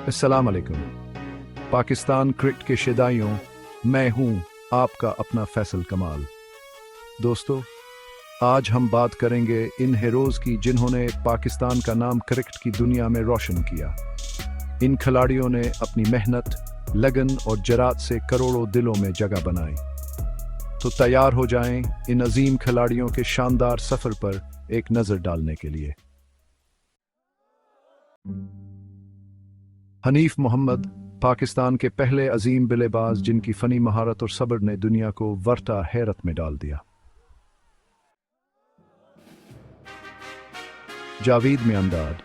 अस्सलाम वालेकुम। पाकिस्तान क्रिकेट के शदाइयों, मैं हूं आपका अपना फैसल कमाल। दोस्तों, आज हम बात करेंगे इन हीरोज की जिन्होंने पाकिस्तान का नाम क्रिकेट की दुनिया में रोशन किया। इन खिलाड़ियों ने अपनी मेहनत, लगन और जरात से करोड़ों दिलों में जगह बनाई। तो तैयार हो जाएं इन अजीम खिलाड़ियों के शानदार सफर पर एक नजर डालने के लिए। हनीफ मोहम्मद पाकिस्तान के पहले अजीम बल्लेबाज जिनकी फनी महारत और सब्र ने दुनिया को वरता हैरत में डाल दिया। जावेद मियांदाद,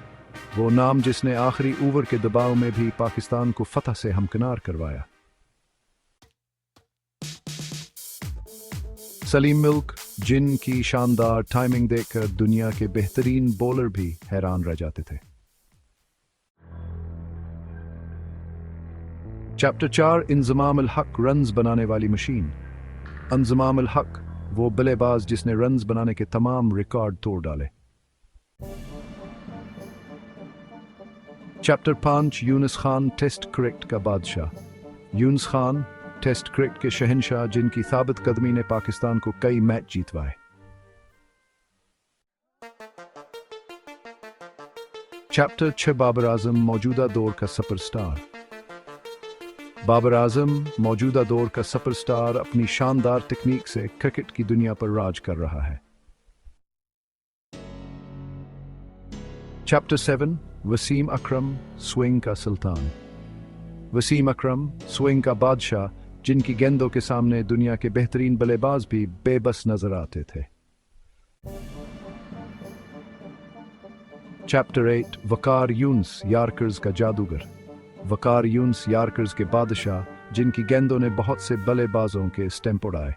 वो नाम जिसने आखिरी ओवर के दबाव में भी पाकिस्तान को फतह से हमकिनार करवाया। सलीम मिल्क, जिनकी शानदार टाइमिंग देखकर दुनिया के बेहतरीन बॉलर भी हैरान रह जाते थे। चैप्टर 4, इंजमाम अल हक, रन्स बनाने वाली मशीन। इंजमाम अल हक वो बल्लेबाज जिसने रन्स बनाने के तमाम रिकॉर्ड तोड़ डाले। Chapter 5, Younis Khan, test cricket का बादशाह। यूनुस खान टेस्ट क्रिकेट के शहंशाह जिनकी साबित कदमी ने पाकिस्तान को कई मैच जीतवाए। चैप्टर 6, बाबर आजम, मौजूदा दौर का सुपरस्टार। बाबर आजम मौजूदा दौर का सुपरस्टार अपनी शानदार टेक्निक से क्रिकेट की दुनिया पर राज कर रहा है। चैप्टर 7, वसीम अकरम, स्विंग का सुल्तान। वसीम अकरम स्विंग का बादशाह जिनकी गेंदों के सामने दुनिया के बेहतरीन बल्लेबाज भी बेबस नजर आते थे। चैप्टर 8, वकार यूनुस, यार्कर्स का जादूगर। वकार यूनुस यार्कर्स के बादशाह जिनकी गेंदों ने बहुत से बल्लेबाजों के स्टंप उड़ाए।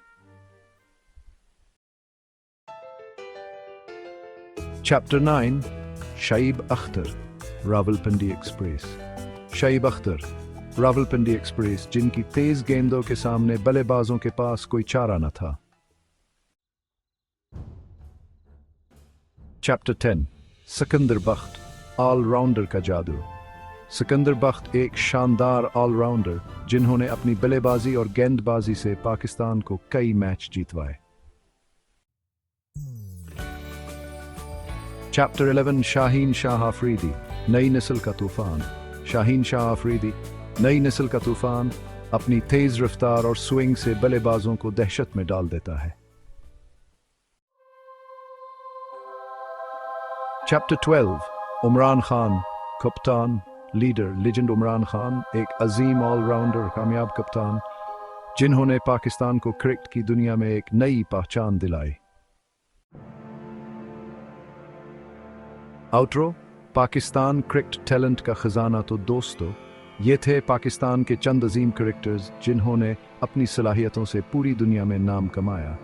Chapter 9, Shoaib Akhtar, Rawalpindi express. Shoaib Akhtar, Rawalpindi express जिनकी तेज गेंदों के सामने बल्लेबाजों के पास कोई चारा न था। चैप्टर 10, सिकंदर बख्त, ऑलराउंडर का जादू। सिकंदर बख्त एक शानदार ऑलराउंडर जिन्होंने अपनी बल्लेबाजी और गेंदबाजी से पाकिस्तान को कई मैच जीतवाए। चैप्टर 11, शाहीन शाह आफरीदी, नई नस्ल का तूफान। शाहीन शाह आफरीदी, नई नस्ल का तूफान, अपनी तेज रफ्तार और स्विंग से बल्लेबाजों को दहशत में डाल देता है। चैप्टर 12, उमरान खान, कप्तान, लीडर, लेजेंड उमरान खान एक अजीम ऑलराउंडर, कामयाब कप्तान जिन्होंने पाकिस्तान को क्रिकेट की दुनिया में एक नई पहचान दिलाई। आउटरो, पाकिस्तान क्रिकेट टैलेंट का खजाना। तो दोस्तों, ये थे पाकिस्तान के चंद अजीम क्रिकेटर्स जिन्होंने अपनी सलाहियतों से पूरी दुनिया में नाम कमाया।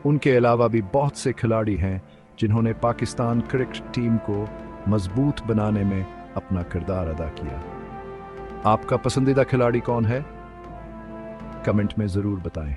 उनके अलावा भी बहुत से खिलाड़ी हैं जिन्होंने पाकिस्तान क्रिकेट टीम को मजबूत बनाने में अपना किरदार अदा किया। आपका पसंदीदा खिलाड़ी कौन है? कमेंट में जरूर बताएं।